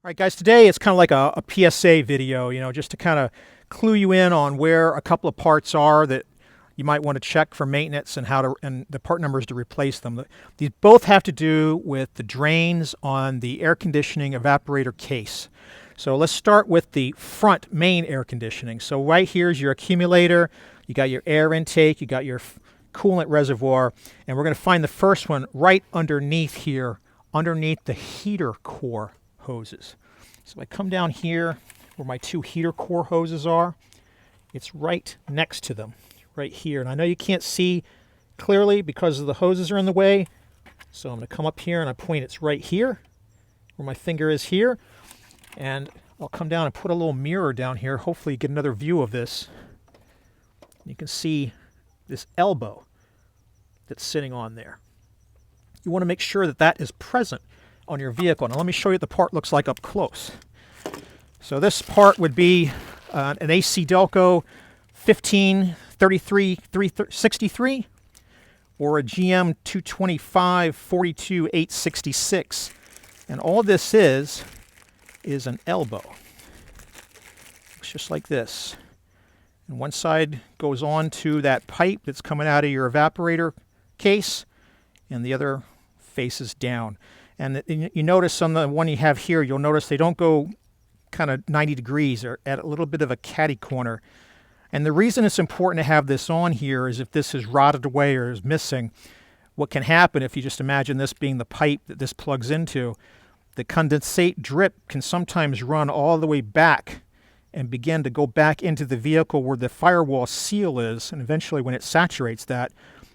All right, guys, today it's kind of like a PSA video, just to kind of clue you in on where a couple of parts are that you might want to check for maintenance and and the part numbers to replace them. These both have to do with the drains on the air conditioning evaporator case. So let's start with the front main air conditioning. So right here is your accumulator. You got your air intake, you got your coolant reservoir, and we're going to find the first one right underneath here, underneath the heater core hoses. So if I come down here where my two heater core hoses are, it's right next to them, right here. And I know you can't see clearly because the hoses are in the way. So I'm going to come up here and I point it's right here where my finger is here. And I'll come down and put a little mirror down here. Hopefully you get another view of this. You can see this elbow that's sitting on there. You want to make sure that that is present on your vehicle. Now let me show you what the part looks like up close. So this part would be an AC Delco 1533-363 or a GM 225 42-866. And all this is an elbow. Looks just like this. And one side goes on to that pipe that's coming out of your evaporator case, and the other faces down. And you notice on the one you have here, you'll notice they don't go kind of 90 degrees or at a little bit of a catty corner. And the reason it's important to have this on here is if this is rotted away or is missing, what can happen if you just imagine this being the pipe that this plugs into, the condensate drip can sometimes run all the way back and begin to go back into the vehicle where the firewall seal is. And eventually when it saturates that,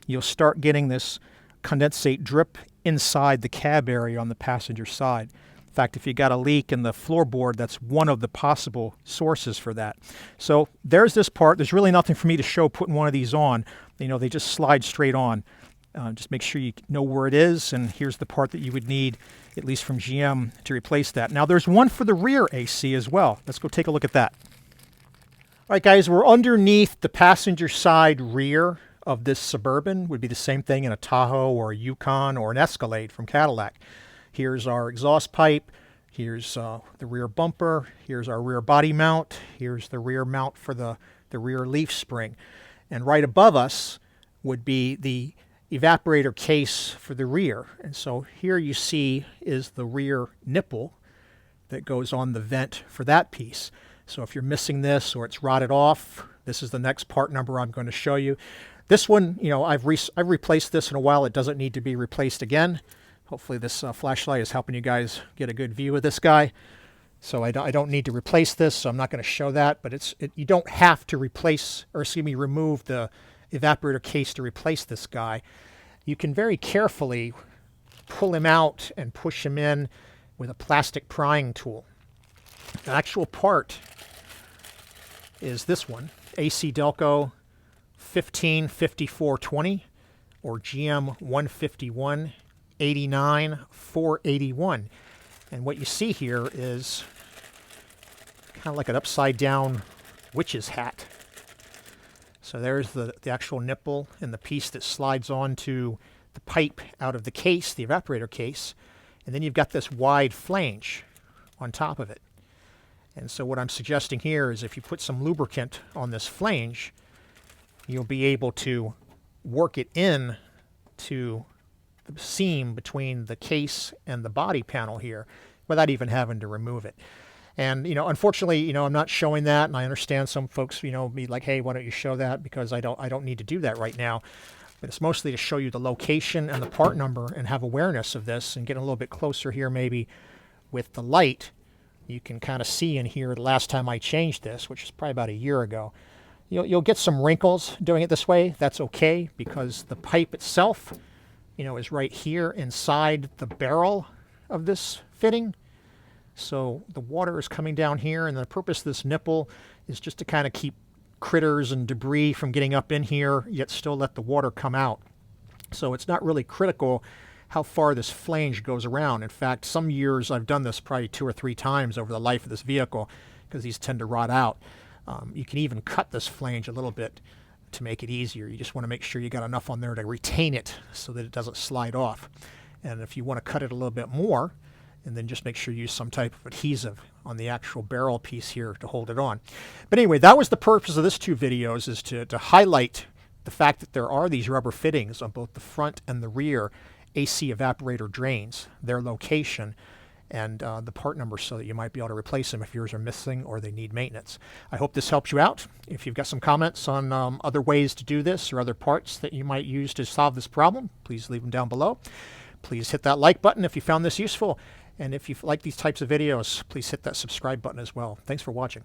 you'll start getting this condensate drip inside the cab area on the passenger side. In fact, if you got a leak in the floorboard, that's one of the possible sources for that. So there's this part. There's really nothing for me to show putting one of these on. They just slide straight on. Just make sure you know where it is, and here's the part that you would need, at least from GM, to replace that. Now there's one for the rear AC as well. Let's go take a look at that. All right, guys, we're underneath the passenger side rear of this Suburban. Would be the same thing in a Tahoe or a Yukon or an Escalade from Cadillac. Here's our exhaust pipe. Here's the rear bumper. Here's our rear body mount. Here's the rear mount for the rear leaf spring. And right above us would be the evaporator case for the rear. And so here you see is the rear nipple that goes on the vent for that piece. So if you're missing this or it's rotted off, this is the next part number I'm going to show you. This one, I've replaced this in a while. It doesn't need to be replaced again. Hopefully this flashlight is helping you guys get a good view of this guy. So I don't need to replace this, so I'm not going to show that. But you don't have to remove the evaporator case to replace this guy. You can very carefully pull him out and push him in with a plastic prying tool. The actual part is this one, AC Delco 155420 or GM 151-89-481. And what you see here is kind of like an upside down witch's hat. So there's the actual nipple and the piece that slides onto the pipe out of the case, the evaporator case. And then you've got this wide flange on top of it. And so what I'm suggesting here is if you put some lubricant on this flange, you'll be able to work it in to the seam between the case and the body panel here without even having to remove it. And, unfortunately, I'm not showing that, and I understand some folks, be like, hey, why don't you show that? Because I don't need to do that right now. But it's mostly to show you the location and the part number and have awareness of this and get a little bit closer here maybe with the light. You can kind of see in here the last time I changed this, which is probably about a year ago. You'll get some wrinkles doing it this way. That's okay because the pipe itself, is right here inside the barrel of this fitting. So the water is coming down here, and the purpose of this nipple is just to kind of keep critters and debris from getting up in here, yet still let the water come out. So it's not really critical how far this flange goes around. In fact, some years I've done this probably 2 or 3 times over the life of this vehicle because these tend to rot out. You can even cut this flange a little bit to make it easier. You just want to make sure you got enough on there to retain it so that it doesn't slide off. And if you want to cut it a little bit more, and then just make sure you use some type of adhesive on the actual barrel piece here to hold it on. But anyway, that was the purpose of this 2 videos, is to highlight the fact that there are these rubber fittings on both the front and the rear AC evaporator drains, their location, and the part number, so that you might be able to replace them if yours are missing or they need maintenance. I hope this helps you out. If you've got some comments on other ways to do this or other parts that you might use to solve this problem, please leave them down below. Please hit that like button if you found this useful. And if you like these types of videos, please hit that subscribe button as well. Thanks for watching.